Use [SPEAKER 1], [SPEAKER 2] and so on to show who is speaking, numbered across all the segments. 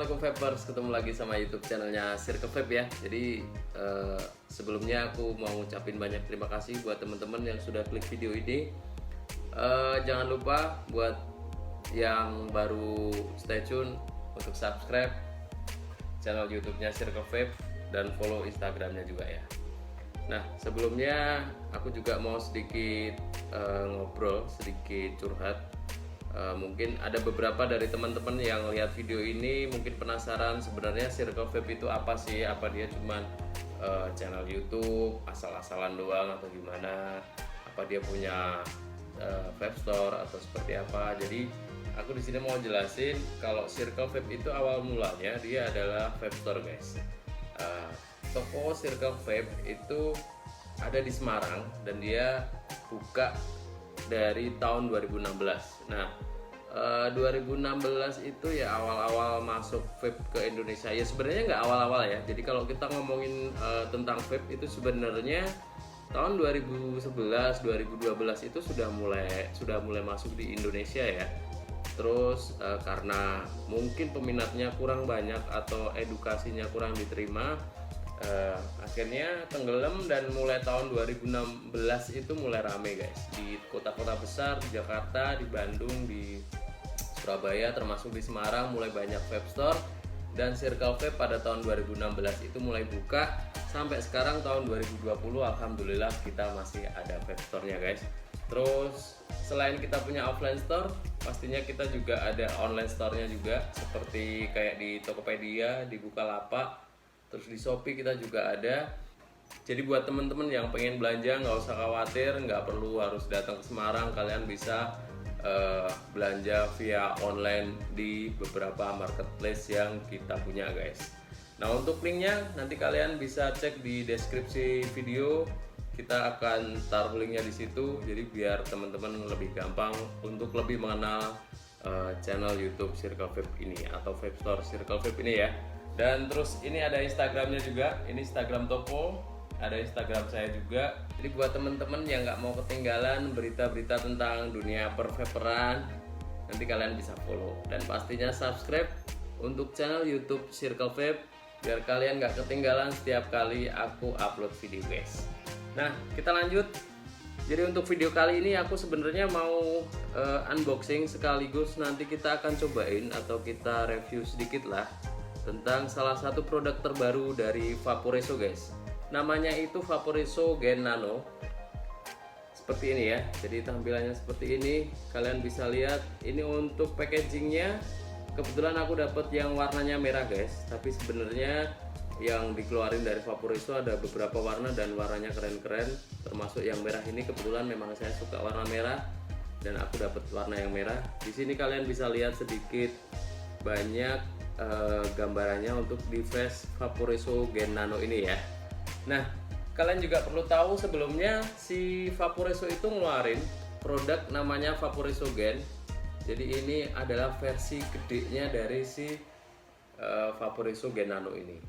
[SPEAKER 1] Assalamualaikum Vapers, ketemu lagi sama YouTube channelnya Circle Vape ya. Jadi sebelumnya aku mau ngucapin banyak terima kasih buat teman-teman yang sudah klik video ini. Jangan lupa buat yang baru stay tune untuk subscribe channel YouTube-nya Circle Vape dan follow Instagramnya juga ya. Nah sebelumnya aku juga mau sedikit ngobrol, sedikit curhat. Mungkin ada beberapa dari teman-teman yang lihat video ini mungkin penasaran sebenarnya Circle Vape itu apa sih? Apa dia cuman channel YouTube asal-asalan doang atau gimana? Apa dia punya vape store atau seperti apa? Jadi aku di sini mau jelasin kalau Circle Vape itu awal mulanya dia adalah vape store guys. Toko Circle Vape itu ada di Semarang dan dia buka dari tahun 2016. Nah, 2016 itu ya awal-awal masuk vape ke Indonesia. Ya sebenarnya nggak awal-awal ya. Jadi kalau kita ngomongin tentang vape itu sebenarnya tahun 2011, 2012 itu sudah mulai masuk di Indonesia ya. Terus karena mungkin peminatnya kurang banyak atau edukasinya kurang diterima, akhirnya tenggelam dan mulai tahun 2016 itu mulai rame guys di kota-kota besar, di Jakarta, di Bandung, di Surabaya, termasuk di Semarang mulai banyak vape store. Dan Circle Vape pada tahun 2016 itu mulai buka sampai sekarang tahun 2020 alhamdulillah kita masih ada vape store-nya guys. Terus selain kita punya offline store, pastinya kita juga ada online store-nya juga, seperti kayak di Tokopedia, di Bukalapak. Terus di Shopee kita juga ada. Jadi buat teman-teman yang pengen belanja nggak usah khawatir, nggak perlu harus datang ke Semarang. Kalian bisa belanja via online di beberapa marketplace yang kita punya guys. Nah untuk linknya nanti kalian bisa cek di deskripsi video. Kita akan taruh linknya di situ. Jadi biar teman-teman lebih gampang untuk lebih mengenal channel YouTube Circle Vape ini atau Vape Store Circle Vape ini ya. Dan terus ini ada Instagramnya juga, ini Instagram toko, ada Instagram saya juga. Jadi buat teman-teman yang nggak mau ketinggalan berita-berita tentang dunia pervaperan, nanti kalian bisa follow dan pastinya subscribe untuk channel YouTube Circle Vape biar kalian nggak ketinggalan setiap kali aku upload video guys. Nah kita lanjut. Jadi untuk video kali ini aku sebenarnya mau unboxing sekaligus nanti kita akan cobain atau kita review sedikit lah tentang salah satu produk terbaru dari Vaporesso guys. Namanya itu Vaporesso Gen Nano. Seperti ini ya. Jadi tampilannya seperti ini. Kalian bisa lihat ini untuk packagingnya. Kebetulan aku dapat yang warnanya merah guys. Tapi sebenarnya yang dikeluarin dari Vaporesso ada beberapa warna dan warnanya keren-keren. Termasuk yang merah ini kebetulan memang saya suka warna merah dan aku dapat warna yang merah. Di sini kalian bisa lihat sedikit banyak gambarannya untuk device Vaporesso Gen Nano ini ya. Nah kalian juga perlu tahu sebelumnya si Vaporesso itu ngeluarin produk namanya Vaporesso Gen. Jadi ini adalah versi gedenya dari si Vaporesso Gen Nano ini.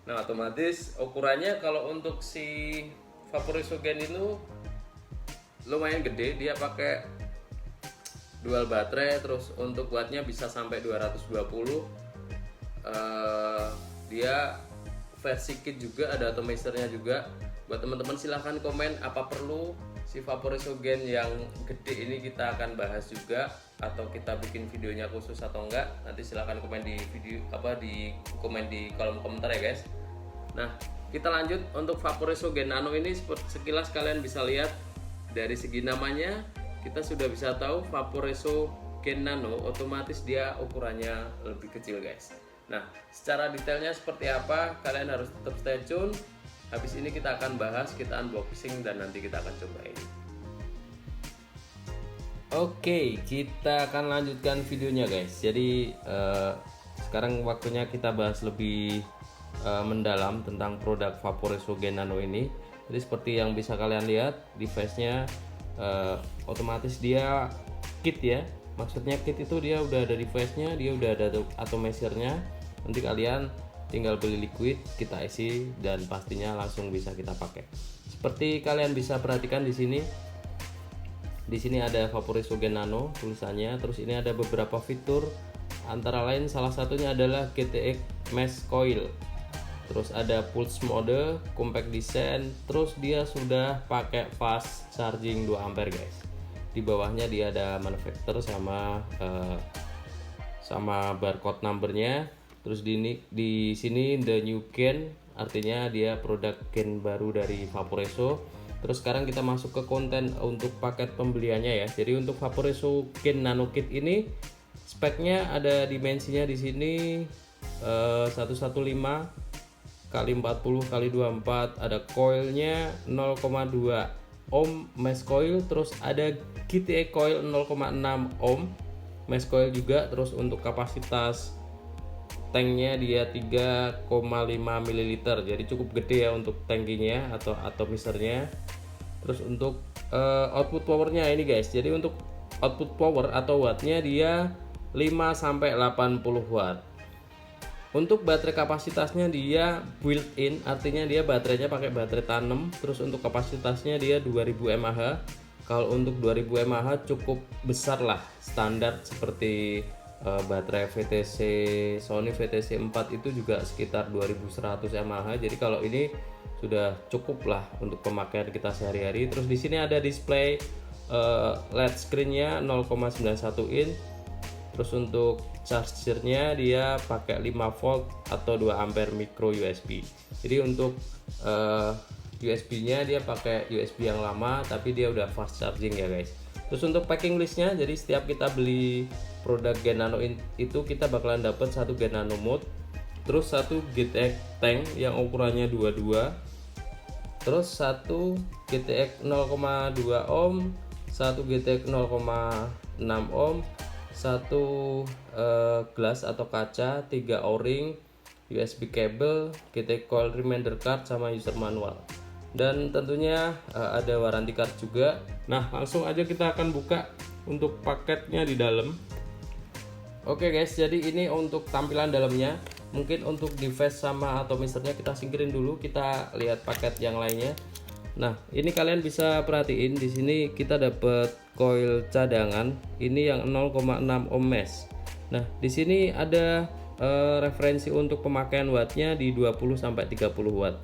[SPEAKER 1] Nah otomatis ukurannya kalau untuk si Vaporesso Gen itu lumayan gede, dia pakai dual baterai, terus untuk wattnya bisa sampai 220. Dia versi kit juga, ada atomizer-nya juga. Buat teman-teman silahkan komen apa perlu si Vaporesso Gen yang gede ini kita akan bahas juga atau kita bikin videonya khusus atau enggak. Nanti silahkan komen di video di komen di kolom komentar ya guys. Nah kita lanjut untuk Vaporesso Gen Nano ini. Sekilas kalian bisa lihat dari segi namanya kita sudah bisa tahu Vaporesso Gen Nano otomatis dia ukurannya lebih kecil guys. Nah secara detailnya seperti apa kalian harus tetap stay tune. Habis ini kita akan bahas, kita unboxing dan nanti kita akan cobain. Oke, kita akan lanjutkan videonya guys. Jadi sekarang waktunya kita bahas lebih mendalam tentang produk Vaporesso Gen Nano ini. Jadi seperti yang bisa kalian lihat device-nya otomatis dia kit ya. Maksudnya kit itu dia udah ada device-nya, dia udah ada atomizer-nya. Nanti kalian tinggal beli liquid, kita isi dan pastinya langsung bisa kita pakai. Seperti kalian bisa perhatikan di sini. Di sini ada Vaporesso Gen Nano tulisannya. Terus ini ada beberapa fitur antara lain salah satunya adalah GTX Mesh Coil, terus ada pulse mode, compact design, terus dia sudah pakai fast charging 2 ampere guys. Di bawahnya dia ada manufacturer sama barcode numbernya. Terus di sini the new gen, artinya dia produk gen baru dari Vaporeso. Terus sekarang kita masuk ke konten untuk paket pembeliannya ya. Jadi untuk Vaporeso Gen Nano Kit ini speknya ada dimensinya di sini 115 kali 40 kali 24, ada coilnya 0,2 ohm mesh coil, terus ada GTX coil 0,6 ohm mesh coil juga. Terus untuk kapasitas tanknya dia 3,5 ml, jadi cukup gede ya untuk tangkinya atau atomisernya. Terus untuk output powernya ini guys, jadi untuk output power atau wattnya dia 5-80 watt. Untuk baterai kapasitasnya dia built-in, artinya dia baterainya pakai baterai tanam. Terus untuk kapasitasnya dia 2000 mAh. Kalau untuk 2000 mAh cukup besar lah, standar seperti baterai VTC Sony VTC 4 itu juga sekitar 2100 mAh. Jadi kalau ini sudah cukup lah untuk pemakaian kita sehari-hari. Terus di sini ada display LED screen-nya 0,91 inch. Terus untuk chargernya dia pakai 5 volt atau 2 ampere micro USB. Jadi untuk USB-nya dia pakai USB yang lama tapi dia udah fast charging ya guys. Terus untuk packing listnya, jadi setiap kita beli produk Gen Nano itu kita bakalan dapat satu Gen Nano Mode, terus satu GTX tank yang ukurannya 22, terus satu GTX 0,2 ohm, satu GTX 0,6 ohm, satu gelas atau kaca, 3 o-ring, USB cable, GTX coil reminder card sama user manual. Dan tentunya ada warranty card juga. Nah, langsung aja kita akan buka untuk paketnya di dalam. Oke guys, jadi ini untuk tampilan dalamnya. Mungkin untuk device sama atomisernya kita singkirin dulu, kita lihat paket yang lainnya. Nah, ini kalian bisa perhatiin di sini kita dapat coil cadangan ini yang 0,6 ohm mesh. Nah, di sini ada referensi untuk pemakaian wattnya di 20 sampai 30 watt.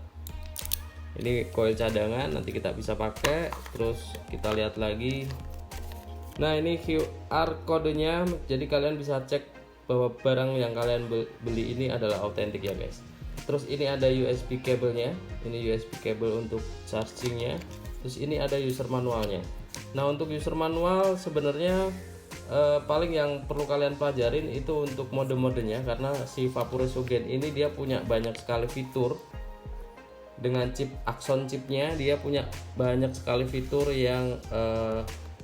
[SPEAKER 1] Ini coil cadangan, nanti kita bisa pakai. Terus kita lihat lagi. Nah, ini QR kodenya, jadi kalian bisa cek bahwa barang yang kalian beli ini adalah autentik ya guys. Terus ini ada USB kabelnya, ini USB kabel untuk chargingnya. Terus ini ada user manualnya. Nah, untuk user manual sebenarnya paling yang perlu kalian pelajarin itu untuk mode-modenya, karena si Vaporeso Gen ini dia punya banyak sekali fitur. Dengan chip Axon chipnya dia punya banyak sekali fitur yang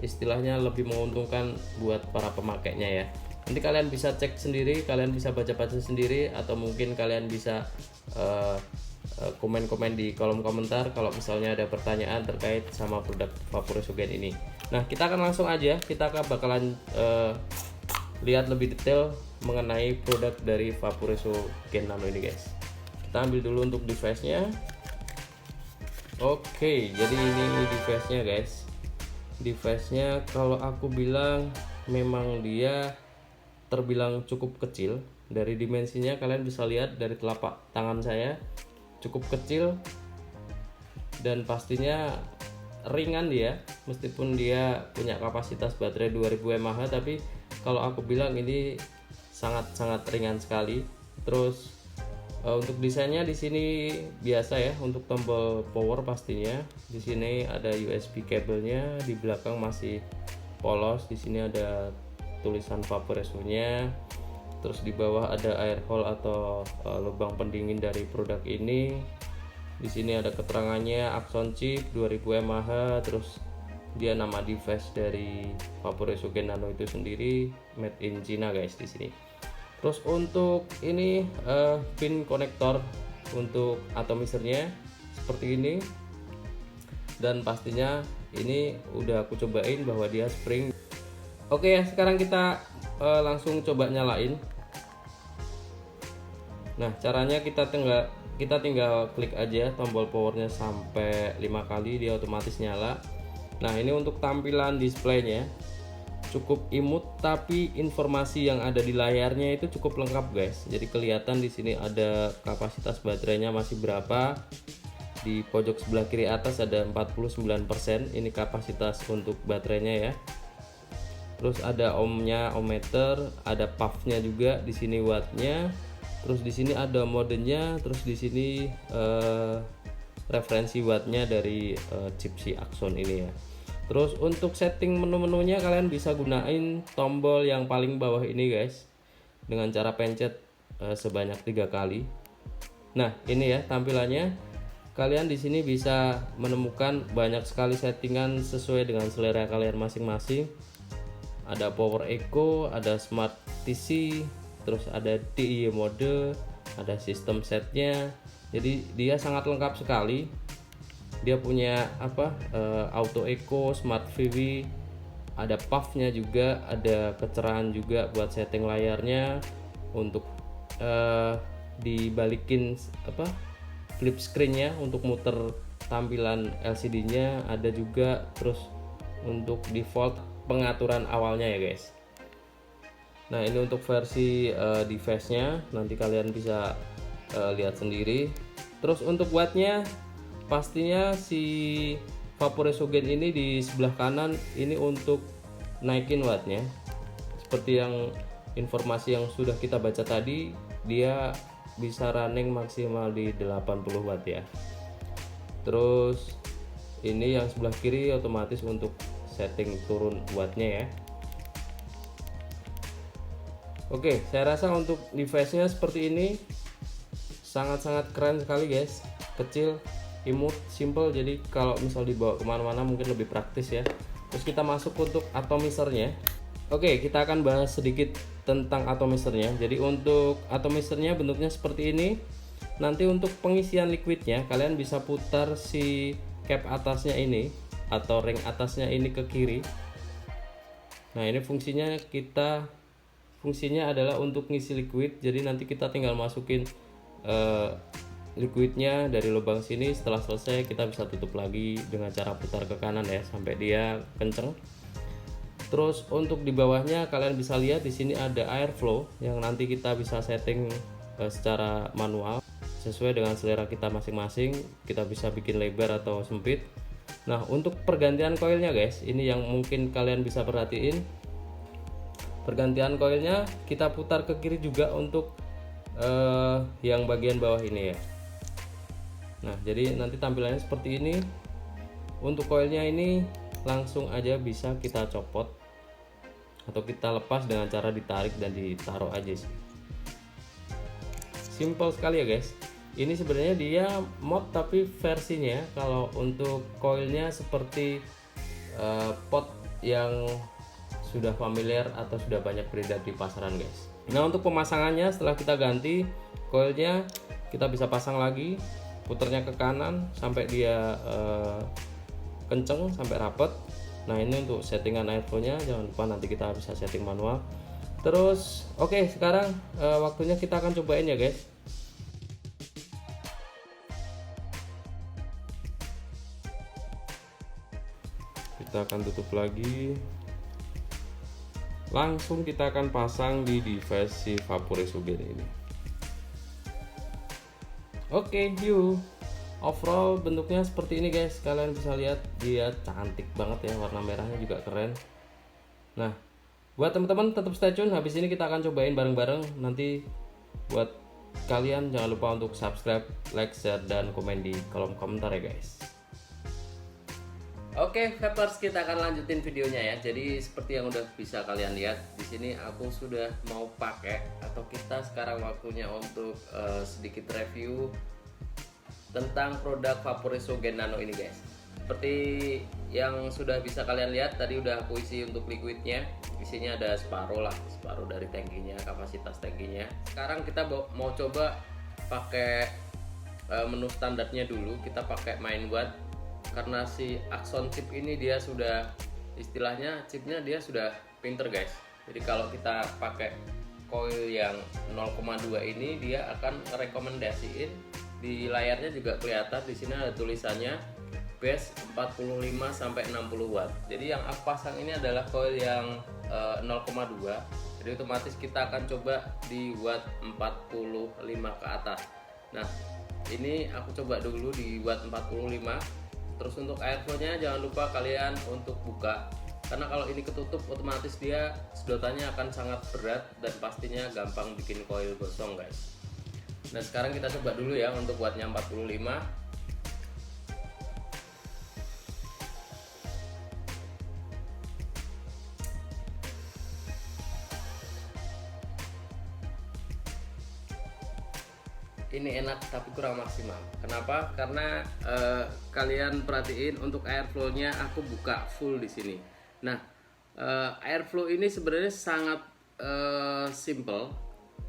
[SPEAKER 1] istilahnya lebih menguntungkan buat para pemakainya ya. Nanti kalian bisa cek sendiri, kalian bisa baca-baca sendiri, atau mungkin kalian bisa komen-komen di kolom komentar kalau misalnya ada pertanyaan terkait sama produk Vaporeso Gen ini. Nah, kita akan langsung aja, kita akan bakalan lihat lebih detail mengenai produk dari Vaporeso Gen Nano ini guys. Kita ambil dulu untuk device-nya. Oke, jadi ini device-nya guys. Device-nya kalau aku bilang memang dia terbilang cukup kecil. Dari dimensinya kalian bisa lihat dari telapak tangan saya, cukup kecil dan pastinya ringan dia. Meskipun dia punya kapasitas baterai 2000 mAh, tapi kalau aku bilang ini sangat-sangat ringan sekali. Terus untuk desainnya di sini biasa ya, untuk tombol power pastinya. Di sini ada USB kabelnya, di belakang masih polos. Di sini ada tulisan Vaporeso-nya. Terus di bawah ada air hole atau lubang pendingin dari produk ini. Di sini ada keterangannya Axon chip 2000 mAh, terus dia nama device dari Vaporeso Gen Nano itu sendiri made in China guys di sini. Terus untuk ini pin konektor untuk atomisernya seperti ini. Dan pastinya ini udah aku cobain bahwa dia spring. Oke ya, sekarang kita langsung coba nyalain. Nah, caranya kita tinggal klik aja tombol powernya sampai 5 kali, dia otomatis nyala. Nah, ini untuk tampilan displaynya. cukup imut, tapi informasi yang ada di layarnya itu cukup lengkap guys. Jadi kelihatan di sini ada kapasitas baterainya masih berapa. Di pojok sebelah kiri atas ada 49%, ini kapasitas untuk baterainya ya. Terus ada ohmnya, ohmmeter, ada puff-nya juga di sini, wattnya. Terus di sini ada modenya, terus di sini referensi wattnya dari chip si Axon ini ya. Terus untuk setting menu-menunya kalian bisa gunain tombol yang paling bawah ini guys, dengan cara pencet sebanyak 3 kali. Nah ini ya tampilannya. Kalian di sini bisa menemukan banyak sekali settingan sesuai dengan selera kalian masing-masing. Ada power echo, ada smart TC, terus ada DIY mode, ada sistem setnya. Jadi dia sangat lengkap sekali. Dia punya auto echo, smart VV, ada puff-nya juga, ada kecerahan juga buat setting layarnya. Untuk dibalikin flip screen-nya untuk muter tampilan LCD-nya ada juga. Terus untuk default pengaturan awalnya ya guys. Nah ini untuk versi device-nya, nanti kalian bisa lihat sendiri. Terus untuk wattnya, pastinya si Vaporeso Gen ini di sebelah kanan ini untuk naikin wattnya. Seperti yang informasi yang sudah kita baca tadi, dia bisa running maksimal di 80 watt ya. Terus ini yang sebelah kiri otomatis untuk setting turun wattnya ya. Oke, saya rasa untuk device-nya seperti ini sangat-sangat keren sekali guys. Kecil, imut, simple, jadi kalau misal dibawa kemana-mana mungkin lebih praktis ya. Terus kita masuk untuk atomisernya. Oke, kita akan bahas sedikit tentang atomisernya. Jadi untuk atomisernya bentuknya seperti ini. Nanti untuk pengisian liquidnya kalian bisa putar si cap atasnya ini atau ring atasnya ini ke kiri. Nah ini fungsinya adalah untuk ngisi liquid. Jadi nanti kita tinggal masukin liquidnya dari lubang sini. Setelah selesai kita bisa tutup lagi dengan cara putar ke kanan ya sampai dia kenceng. Terus untuk di bawahnya kalian bisa lihat di sini ada airflow yang nanti kita bisa setting secara manual sesuai dengan selera kita masing-masing. Kita bisa bikin lebar atau sempit. Nah untuk pergantian koilnya guys, ini yang mungkin kalian bisa perhatiin. Pergantian koilnya kita putar ke kiri juga untuk yang bagian bawah ini ya. Nah jadi nanti tampilannya seperti ini. Untuk koilnya ini langsung aja bisa kita copot atau kita lepas dengan cara ditarik dan ditaruh aja sih. Simple sekali ya guys. Ini sebenarnya dia mod tapi versinya kalau untuk koilnya seperti pot yang sudah familiar atau sudah banyak beredar di pasaran guys. Nah untuk pemasangannya setelah kita ganti koilnya, kita bisa pasang lagi, puternya ke kanan sampai dia kenceng sampai rapet. Nah ini untuk settingan airflow-nya, jangan lupa nanti kita bisa setting manual. Terus oke, sekarang waktunya kita akan cobain ya guys. Kita akan tutup lagi. Langsung kita akan pasang di device si Vaporeso Gen ini. Oke, yuk. Overall bentuknya seperti ini guys. Kalian bisa lihat dia cantik banget ya, warna merahnya juga keren. Nah buat teman-teman tetap stay tune, habis ini kita akan cobain bareng-bareng. Nanti buat kalian jangan lupa untuk subscribe, like, share, dan komen di kolom komentar ya guys. Oke, Vapers, kita akan lanjutin videonya ya. Jadi seperti yang udah bisa kalian lihat di sini, aku sudah mau pakai atau kita sekarang waktunya untuk sedikit review tentang produk Vaporeso Gen Nano ini guys. Seperti yang sudah bisa kalian lihat tadi udah aku isi untuk liquidnya. Isinya ada separuh dari tangkinya, kapasitas tangkinya. Sekarang kita mau coba pakai menu standarnya dulu. Kita pakai main watt. Karena si Axon chip ini dia sudah istilahnya chipnya dia sudah pinter guys. Jadi kalau kita pakai coil yang 0,2 ini dia akan merekomendasiin di layarnya juga kelihatan di sini ada tulisannya base 45 sampai 60 watt. Jadi yang aku pasang ini adalah coil yang 0,2. Jadi otomatis kita akan coba di watt 45 ke atas. Nah, ini aku coba dulu di watt 45. Terus untuk airflow-nya jangan lupa kalian untuk buka, karena kalau ini ketutup otomatis dia sedotannya akan sangat berat dan pastinya gampang bikin coil gosong guys. Nah sekarang kita coba dulu ya untuk wattnya 45. Ini enak tapi kurang maksimal. Kenapa? Karena kalian perhatiin untuk airflow-nya aku buka full di sini. Nah, airflow ini sebenarnya sangat simple,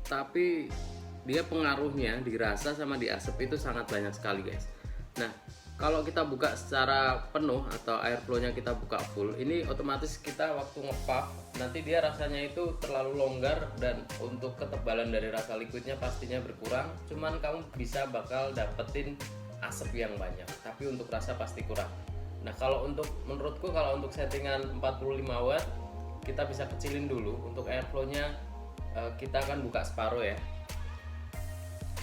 [SPEAKER 1] tapi dia pengaruhnya dirasa sama di asap itu sangat banyak sekali guys. Nah, kalau kita buka secara penuh atau airflow-nya kita buka full, ini otomatis kita waktu nge-puff nanti dia rasanya itu terlalu longgar dan untuk ketebalan dari rasa liquidnya pastinya berkurang. Cuman kamu bisa bakal dapetin asap yang banyak, tapi untuk rasa pasti kurang. Nah, kalau untuk menurutku kalau untuk settingan 45 watt kita bisa kecilin dulu. Untuk airflow-nya kita akan buka separuh ya.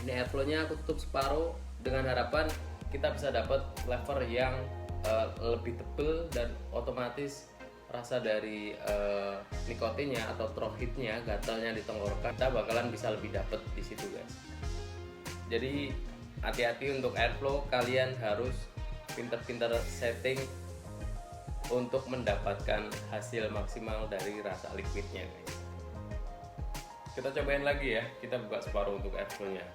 [SPEAKER 1] Ini airflow-nya aku tutup separuh dengan harapan kita bisa dapat lever yang lebih tebal dan otomatis rasa dari nikotinnya atau throat heatnya, gatalnya di tenggorokan kita bakalan bisa lebih dapet di situ guys. Jadi hati-hati untuk airflow, kalian harus pinter-pinter setting untuk mendapatkan hasil maksimal dari rasa liquidnya guys. Kita cobain lagi ya, kita buka separuh untuk airflow-nya.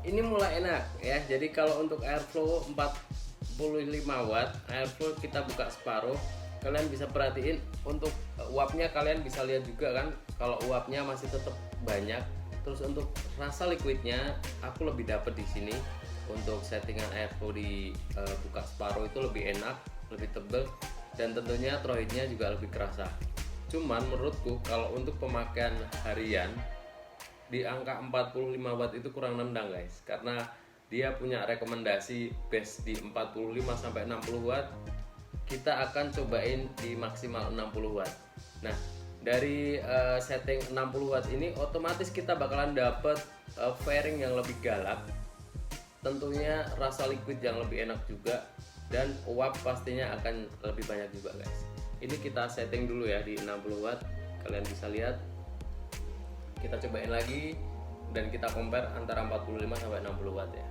[SPEAKER 1] Ini mulai enak ya. Jadi kalau untuk airflow 45 watt, airflow kita buka separuh. Kalian bisa perhatiin untuk uapnya, kalian bisa lihat juga kan kalau uapnya masih tetap banyak. Terus untuk rasa liquidnya aku lebih dapet di sini. Untuk settingan airflow di buka separuh itu lebih enak, lebih tebal, dan tentunya throat heatnya juga lebih kerasa. Cuman menurutku kalau untuk pemakaian harian di angka 45 watt itu kurang nendang guys, karena dia punya rekomendasi base di 45 sampai 60 watt. Kita akan cobain di maksimal 60 watt. Nah, dari setting 60 watt ini otomatis kita bakalan dapet fairing yang lebih galak. Tentunya rasa liquid yang lebih enak juga, dan uap pastinya akan lebih banyak juga guys. Ini kita setting dulu ya di 60 watt. Kalian bisa lihat. Kita cobain lagi dan kita compare antara 45 sampai 60 watt ya.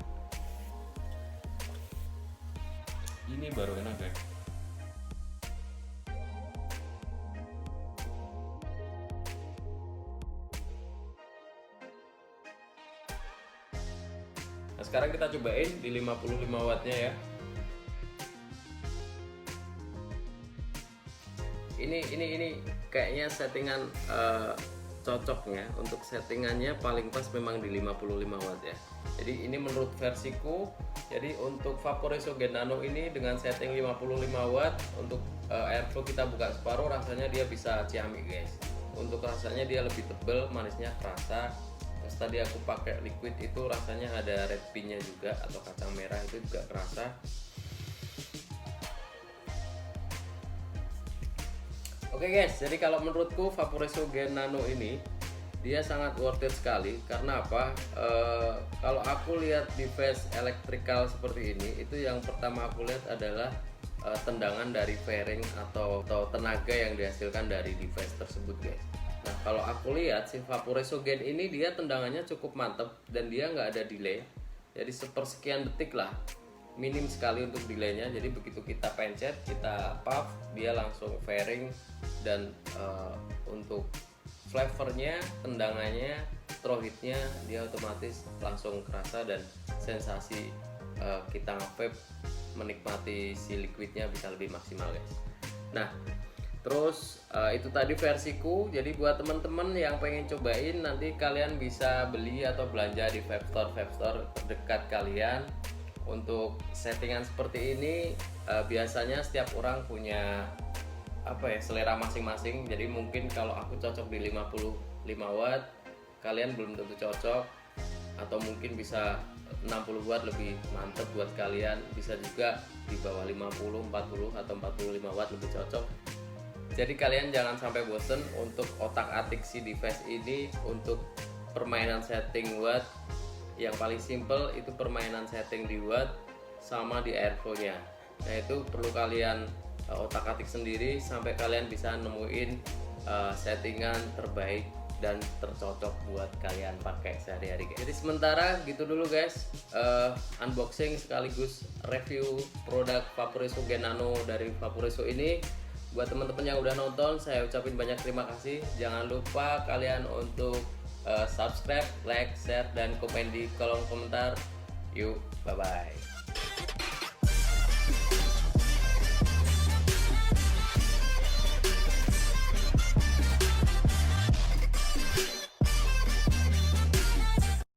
[SPEAKER 2] Ini baru enak guys.
[SPEAKER 1] Nah, sekarang kita cobain di 55 wattnya ya. Ini kayaknya settingan cocoknya untuk settingannya paling pas memang di 55 watt ya. Jadi ini menurut versiku. Jadi untuk Vaporesso Gen Nano ini dengan setting 55 watt untuk airflow kita buka separuh, rasanya dia bisa ciamik guys. Untuk rasanya dia lebih tebal, manisnya kerasa. Terus tadi aku pakai liquid itu rasanya ada red bean-nya juga atau kacang merah, itu juga kerasa. Oke guys, jadi kalau menurutku Vaporesso Gen Nano ini dia sangat worth it sekali. Karena apa? Kalau aku lihat device electrical seperti ini, itu yang pertama aku lihat adalah tendangan dari fairing atau tenaga yang dihasilkan dari device tersebut guys. Nah kalau aku lihat si Vaporesso Gen ini dia tendangannya cukup mantep dan dia nggak ada delay. Jadi sepersekian detik lah, minim sekali untuk delaynya. Jadi begitu kita pencet, kita puff, dia langsung fairing. Dan untuk flavornya, tendangannya, throat heatnya dia otomatis langsung kerasa, dan sensasi kita nge-vape menikmati si liquidnya bisa lebih maksimal guys. Nah terus itu tadi versiku. Jadi buat teman-teman yang pengen cobain, nanti kalian bisa beli atau belanja di vape store terdekat kalian. Untuk settingan seperti ini biasanya setiap orang punya apa ya, selera masing-masing. Jadi mungkin kalau aku cocok di 55 watt, kalian belum tentu cocok, atau mungkin bisa 60 watt lebih mantep buat kalian, bisa juga di bawah 50, 40 atau 45 watt lebih cocok. Jadi kalian jangan sampai bosen untuk otak-atik si device ini. Untuk permainan setting watt yang paling simple itu permainan setting di watt sama di earphone-nya. Nah itu perlu kalian otak-atik sendiri sampai kalian bisa nemuin settingan terbaik dan tercocok buat kalian pakai sehari-hari guys. Jadi sementara gitu dulu guys, unboxing sekaligus review produk Vaporesso Gen Nano dari Vaporesso ini. Buat teman-teman yang udah nonton, saya ucapin banyak terima kasih. Jangan lupa kalian untuk subscribe, like, share, dan komen di kolom komentar. Yuk, bye-bye.